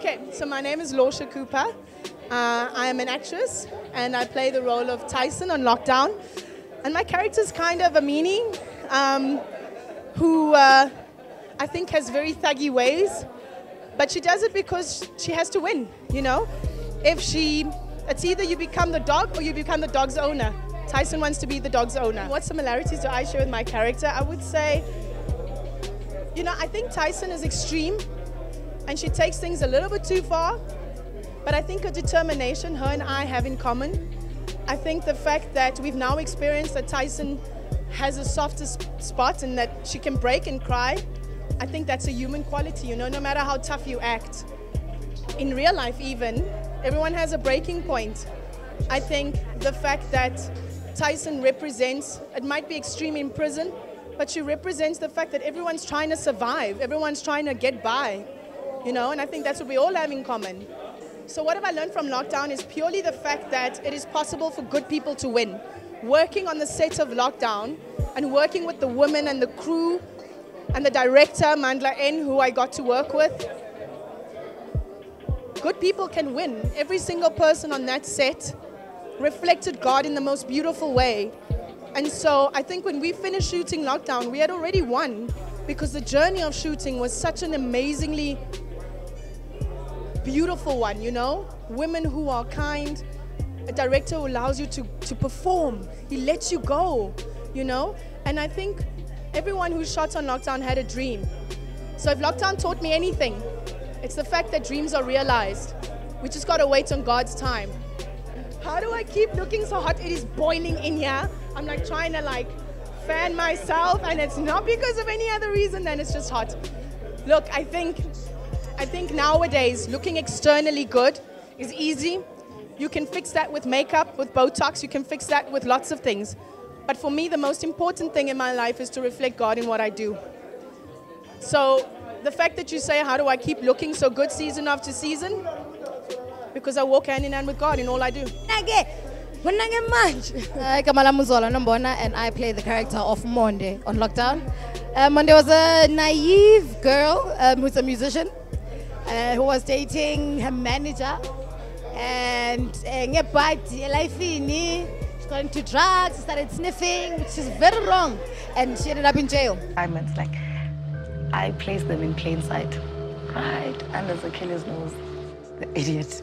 Okay, so my name is Lucia Koopa. I am an actress and I play the role of Tyson on Lockdown. And my character is kind of a meanie who I think has very thuggy ways, but she does it because she has to win, you know? It's either you become the dog or you become the dog's owner. Tyson wants to be the dog's owner. What similarities do I share with my character? I would say, you know, I think Tyson is extreme and she takes things a little bit too far, but I think a determination her and I have in common. I think the fact that we've now experienced that Tyson has a softer spot and that she can break and cry, I think that's a human quality, you know, no matter how tough you act. In real life even, everyone has a breaking point. I think the fact that Tyson represents, it might be extreme in prison, but she represents the fact that everyone's trying to survive, everyone's trying to get by, you know, and I think that's what we all have in common. So what have I learned from Lockdown is purely the fact that it is possible for good people to win. Working on the set of Lockdown and working with the women and the crew and the director, Mandla N, who I got to work with, good people can win. Every single person on that set reflected God in the most beautiful way. And so I think when we finished shooting Lockdown, we had already won because the journey of shooting was such an amazingly beautiful one, you know? Women who are kind, a director who allows you to perform. He lets you go, you know? And I think everyone who shot on Lockdown had a dream. So if Lockdown taught me anything, it's the fact that dreams are realized. We just gotta wait on God's time. How do I keep looking so hot? It is boiling in here. I'm like trying to like fan myself, and it's not because of any other reason than it's just hot. Look, I think nowadays looking externally good is easy. You can fix that with makeup, with Botox, you can fix that with lots of things. But for me, the most important thing in my life is to reflect God in what I do. So the fact that you say, how do I keep looking so good season after season? Because I walk hand in hand with God in all I do. And I play the character of Monde on Lockdown. Monde was a naive girl who's a musician who was dating her manager, and she got into drugs, started sniffing, which is very wrong, and she ended up in jail. It's like I placed them in plain sight, right under the killer's nose. The idiot.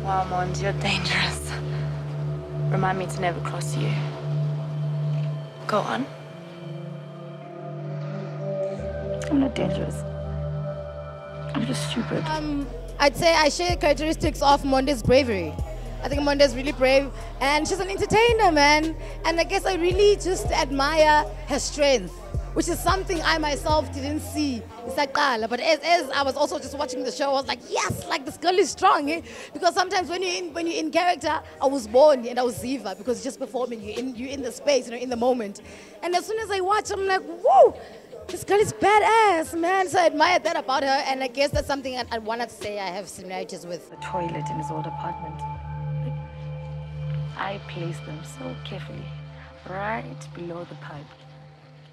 Wow, Mond, you're dangerous. Remind me to never cross you. Go on. I'm not dangerous. I'm just stupid. I'd say I share characteristics of Monde's bravery. I think Monde's really brave, and she's an entertainer, man. And I guess I really just admire her strength, which is something I myself didn't see. But as I was also just watching the show, I was like, yes, like this girl is strong. Eh? Because sometimes when you're in character, I was born and I was Ziva, because just performing, you're in the space, you know, in the moment. And as soon as I watch, I'm like, whoa, this girl is badass, man. So I admire that about her, and I guess that's something I wanted to say I have similarities with. The toilet in his old apartment. I placed them so carefully, right below the pipe.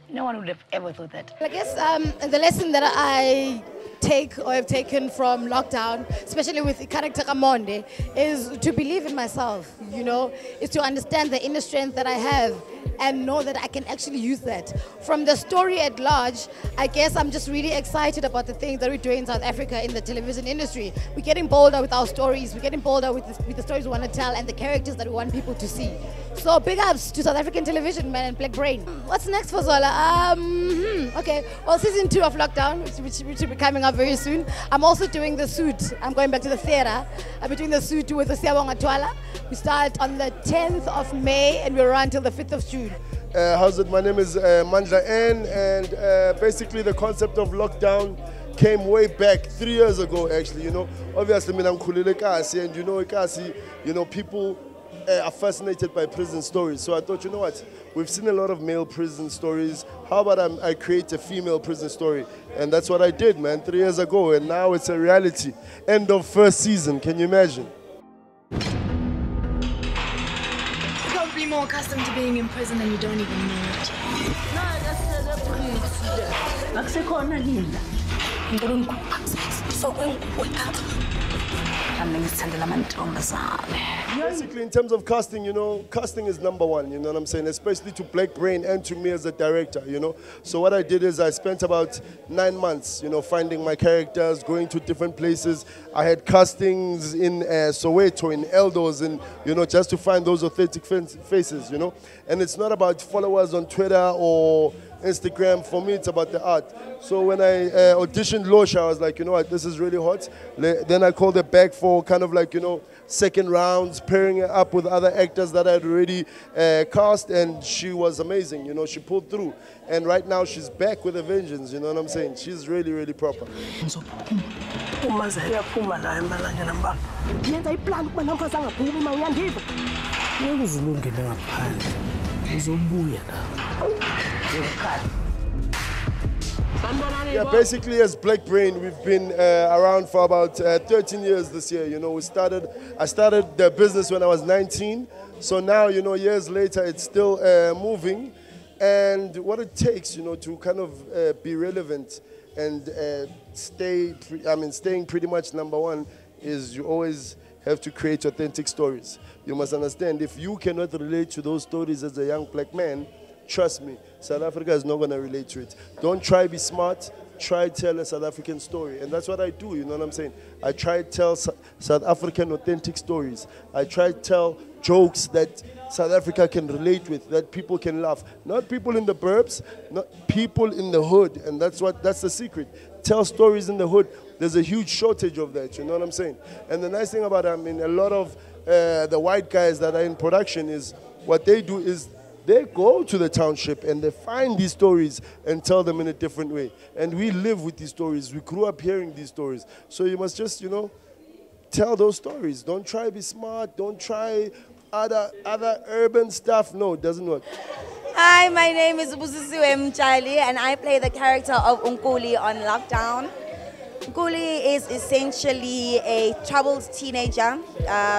No one would have ever thought that. I guess the lesson that I take or have taken from Lockdown, especially with the character Monde, is to believe in myself, you know, is to understand the inner strength that I have and know that I can actually use that. From the story at large, I guess I'm just really excited about the things that we're doing in South Africa in the television industry. We're getting bolder with our stories, we're getting bolder with the stories we want to tell and the characters that we want people to see. So big ups to South African television, man, and Black Brain. What's next for Zola? Okay, well, season 2 of Lockdown, which will be coming up very soon. I'm also doing The Suit. I'm going back to the theater. I'll be doing The Suit with the Siyabonga Twala. We start on the 10th of May and we'll run till the 5th of June. How's it? My name is Mandla N, and basically the concept of Lockdown came way back 3 years ago, actually. You know, obviously, I'm Khulile Kasi, and you know, Kasi, you know, people are fascinated by prison stories. So I thought, you know what, we've seen a lot of male prison stories. How about I create a female prison story? And that's what I did, man, 3 years ago, and now it's a reality. End of first season, can you imagine? Don't be more accustomed to being in prison and you don't even know it. Basically, in terms of casting, casting is number one, you know what I'm saying? Especially to Black Brain and to me as a director, So what I did is I spent about 9 months, finding my characters, going to different places. I had castings in Soweto, in Eldos, and, just to find those authentic faces, And it's not about followers on Twitter or Instagram. For me, it's about the art. So when I auditioned Lucia, I was like, you know what, this is really hot. Then I called her back for kind of like, second rounds, pairing her up with other actors that I had already cast, and she was amazing. She pulled through. And right now she's back with a vengeance, you know what I'm saying? She's really, really proper. Yeah, basically as Black Brain, we've been around for about 13 years this year. I started the business when I was 19. So now, years later, it's still moving. And what it takes, to kind of be relevant and staying pretty much number one is you always have to create authentic stories. You must understand, if you cannot relate to those stories as a young black man, trust me, South Africa is not going to relate to it. Don't try be smart, try tell a South African story. And that's what I do, you know what I'm saying? I try to tell South African authentic stories. I try to tell jokes that South Africa can relate with, that people can laugh. Not people in the burbs, not people in the hood. And that's the secret. Tell stories in the hood. There's a huge shortage of that, you know what I'm saying? And the nice thing about, a lot of the white guys that are in production is what they do is they go to the township and they find these stories and tell them in a different way. And we live with these stories. We grew up hearing these stories. So you must just, tell those stories. Don't try to be smart. Don't try other urban stuff. No, it doesn't work. Hi, my name is Busisiwe Mchali and I play the character of Unkuli on Lockdown. Unkuli is essentially a troubled teenager.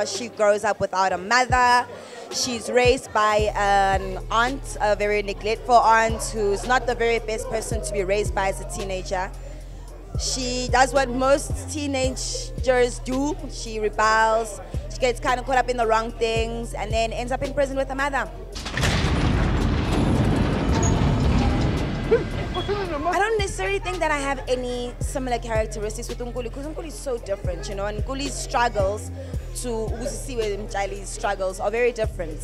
She grows up without a mother. She's raised by an aunt, a very neglectful aunt who's not the very best person to be raised by as a teenager. She does what most teenagers do. She rebels, she gets kind of caught up in the wrong things, and then ends up in prison with her mother. I don't necessarily think that I have any similar characteristics with Unkuli, because Unkuli is so different, and Unkuli's struggles to Busisiwe Mchali's struggles are very different.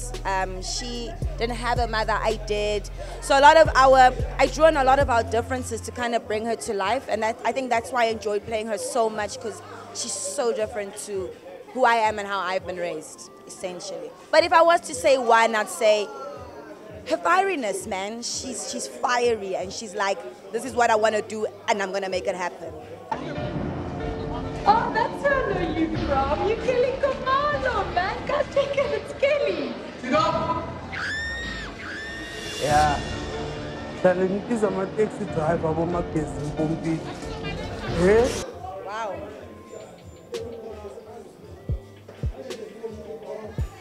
She didn't have a mother, I did. So I drew on a lot of our differences to kind of bring her to life, and I think that's why I enjoyed playing her so much, because she's so different to who I am and how I've been raised, essentially. But if I was to say one, I'd say her fieriness, man. She's fiery, and she's like, this is what I want to do, and I'm going to make it happen. Oh, that's where I know you from. You're Kelly Komano, man. Can't take it, it's Kelly. You know? Yeah. Is a taxi driver on my case in Bombi. Wow.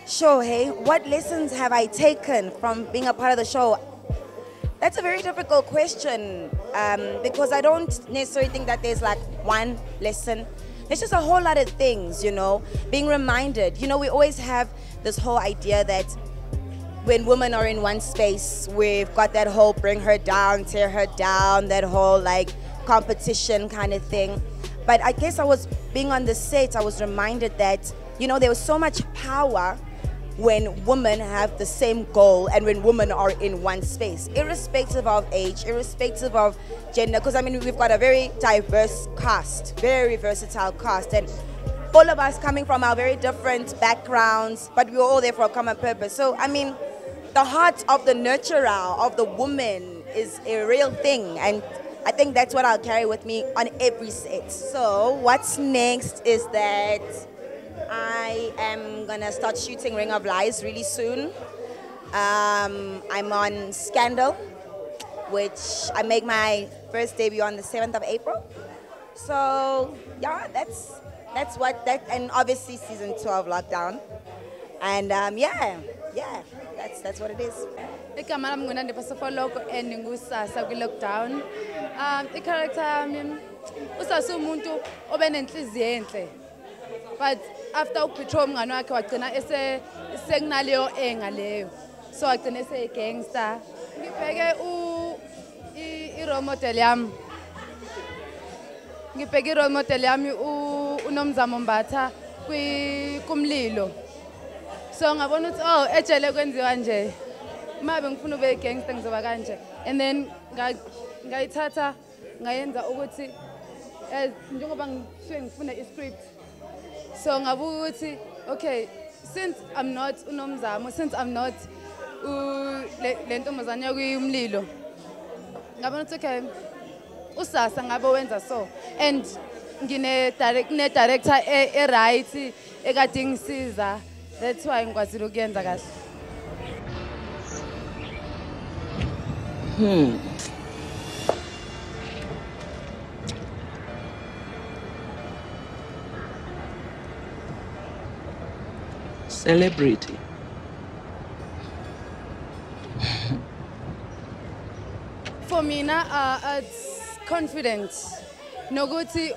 Sure, hey, what lessons have I taken from being a part of the show? That's a very difficult question because I don't necessarily think that there's like one lesson. There's just a whole lot of things, being reminded. We always have this whole idea that when women are in one space, we've got that whole bring her down, tear her down, that whole like competition kind of thing. But I guess being on the set, I was reminded that, there was so much power when women have the same goal and when women are in one space, irrespective of age, irrespective of gender, because we've got a very diverse cast, very versatile cast, and all of us coming from our very different backgrounds, but we were all there for a common purpose. So, the heart of the nurturer, of the woman, is a real thing, and I think that's what I'll carry with me on every set. So, what's next is that I am gonna start shooting Ring of Lies really soon. I'm on Scandal, which I make my first debut on the 7th of April. So yeah, that's and obviously season 2 of Lockdown. And yeah, that's what it is. Igama lami nguNandi Pasifo Loco and Lockdown. The character usase umuntu obenenhliziyo enhle. But after ubetray umngane wakhe wagcina esekunaleyo engaleyo. So agcina gangster. Ngibheke i-role model yami. Ngibheke i-role model yami uNomzamo Mbatha kumlilo. So ngabona ukuthi oh ejele kwenziwa nje. Mabe ngifuna ube gangster ngizoba kanje. And then ngayithatha ngayenza ukuthi njengoba ngifuna i-script. So ngabuka ukuthi okay, since I'm not uNomzamo, since I'm not le ntombazane yakuyumlilo. Ngabona ukuthi okay, usasa ngabe wenza so and ngine director right ekade ngisiza. That's why ngikwazile ukuyenza kahle. Celebrity. For me it's confidence. Nokuthi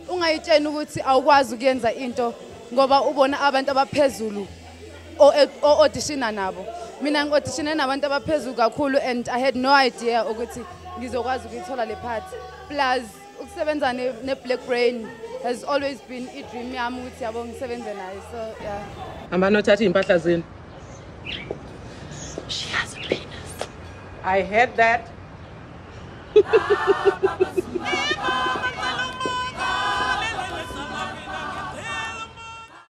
ungayitsheni ukuthi awukwazi ukuyenza into ngoba ubona abantu abaphezulu o-auditiona nabo. Mina ngi-auditione nabantu abaphezulu kakhulu and I had no idea ukuthi ngizokwazi ukuyithola le part. Plus ukusebenza ne-Black Brain has always been a dream yami ukuthi yabo ngisebenze naye. So yeah. Amanothatha impahla zenu. She has a penis. I heard that.